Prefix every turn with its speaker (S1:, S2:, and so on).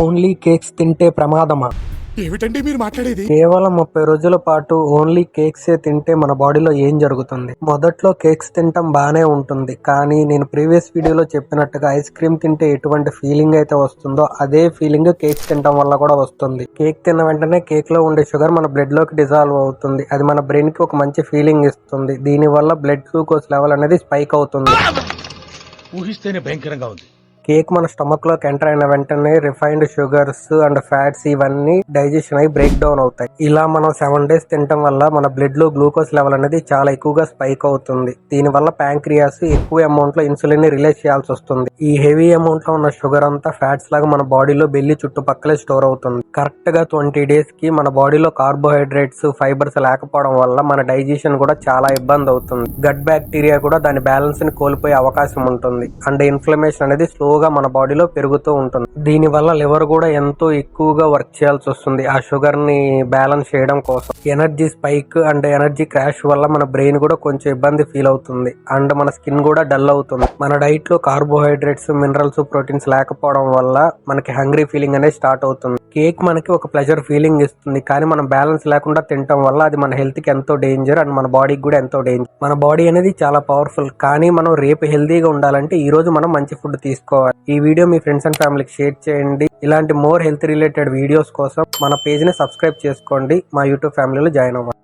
S1: Only cakes తింటే ప్రమాదమా?
S2: ఏమిటండి మీరు మాట్లాడేది?
S1: కేవలం 30 రోజుల పాటు ఓన్లీ కేక్సే తింటే మన బాడీలో ఏం జరుగుతుంది? మొదట్లో కేక్స్ తినటం బానే ఉంటుంది, కానీ నేను ప్రీవియస్ వీడియోలో చెప్పినట్టుగా ఐస్ క్రీమ్ తింటే ఎటువంటి ఫీలింగ్ అయితే వస్తుందో అదే ఫీలింగ్ కేక్స్ తినటం వల్ల కూడా వస్తుంది. కేక్ తిన్న వెంటనే కేక్ లో ఉండే షుగర్ మన బ్లడ్ లోకి డిజాల్వ్ అవుతుంది. అది మన బ్రెయిన్ కి ఒక మంచి ఫీలింగ్ ఇస్తుంది. దీని వల్ల బ్లడ్ గ్లూకోజ్ లెవెల్ అనేది స్పైక్ అవుతుంది.
S2: ఊహిస్తేనే భయంకరంగా ఉంది.
S1: కేక్ మన స్టమక్ లోకి ఎంటర్ అయిన వెంటనే రిఫైన్డ్ షుగర్స్ అండ్ ఫ్యాట్స్ ఇవన్నీ డైజెషన్ అయి బ్రేక్ డౌన్ అవుతాయి. ఇలా మనం 7 days తినటం వల్ల మన బ్లడ్ లో గ్లూకోజ్ లెవెల్ అనేది చాలా ఎక్కువగా స్పైక్ అవుతుంది. దీని వల్ల ప్యాంక్రియాస్ ఎక్కువ అమౌంట్ లో ఇన్సులిన్ ని రిలీజ్ చేయాల్సి వస్తుంది. ఈ హెవీ అమౌంట్ లో ఉన్న షుగర్ అంతా ఫ్యాట్స్ లాగా మన బాడీలో బెల్లి చుట్టుపక్కలే స్టోర్ అవుతుంది. కరెక్ట్ గా 20 days కి మన బాడీలో కార్బోహైడ్రేట్స్ ఫైబర్స్ లేకపోవడం వల్ల మన డైజెషన్ కూడా చాలా ఇబ్బంది అవుతుంది. గట్ బ్యాక్టీరియా కూడా దాని బ్యాలెన్స్ ని కోల్పోయే అవకాశం ఉంటుంది. అండ్ ఇన్ఫ్లమేషన్ అనేది స్లోగా మన బాడీలో పెరుగుతూ ఉంటుంది. దీని వల్ల లివర్ కూడా ఎంతో ఎక్కువగా వర్క్ చేయాల్సి వస్తుంది ఆ షుగర్ ని బ్యాలెన్స్ చేయడం కోసం. Energy spike and energy crash వల్ల మన బ్రెయిన్ కూడా కొంచెం ఇబ్బంది ఫీల్ అవుతుంది. అండ్ మన స్కిన్ కూడా డల్ అవుతుంది. మన డైట్ లో కార్బోహైడ్రేట్స్ మినరల్స్ ప్రోటీన్స్ లేకపోవడం వల్ల మనకి హంగ్రీ ఫీలింగ్ అనేది స్టార్ట్ అవుతుంది. కేక్ మనకి ఒక ప్లెజర్ ఫీలింగ్ ఇస్తుంది, కానీ మనం బ్యాలెన్స్ లేకుండా తినటం వల్ల అది మన హెల్త్ కి ఎంతో డేంజర్ అండ్ మన బాడీకి కూడా ఎంతో డేంజర్. మన బాడీ అనేది చాలా పవర్ఫుల్, కానీ మనం రేపు హెల్తీగా ఉండాలంటే ఈ రోజు మనం మంచి ఫుడ్ తీసుకోవాలి. ఈ వీడియో మీ ఫ్రెండ్స్ అండ్ ఫ్యామిలీకి షేర్ చేయండి. ఇలాంటి మోర్ హెల్త్ రిలేటెడ్ వీడియోస్ కోసం మన పేజ్ ని సబ్స్క్రైబ్ చేసుకోండి. మా యూట్యూబ్ ఫ్యామిలీలో జాయిన్ అవ్వండి.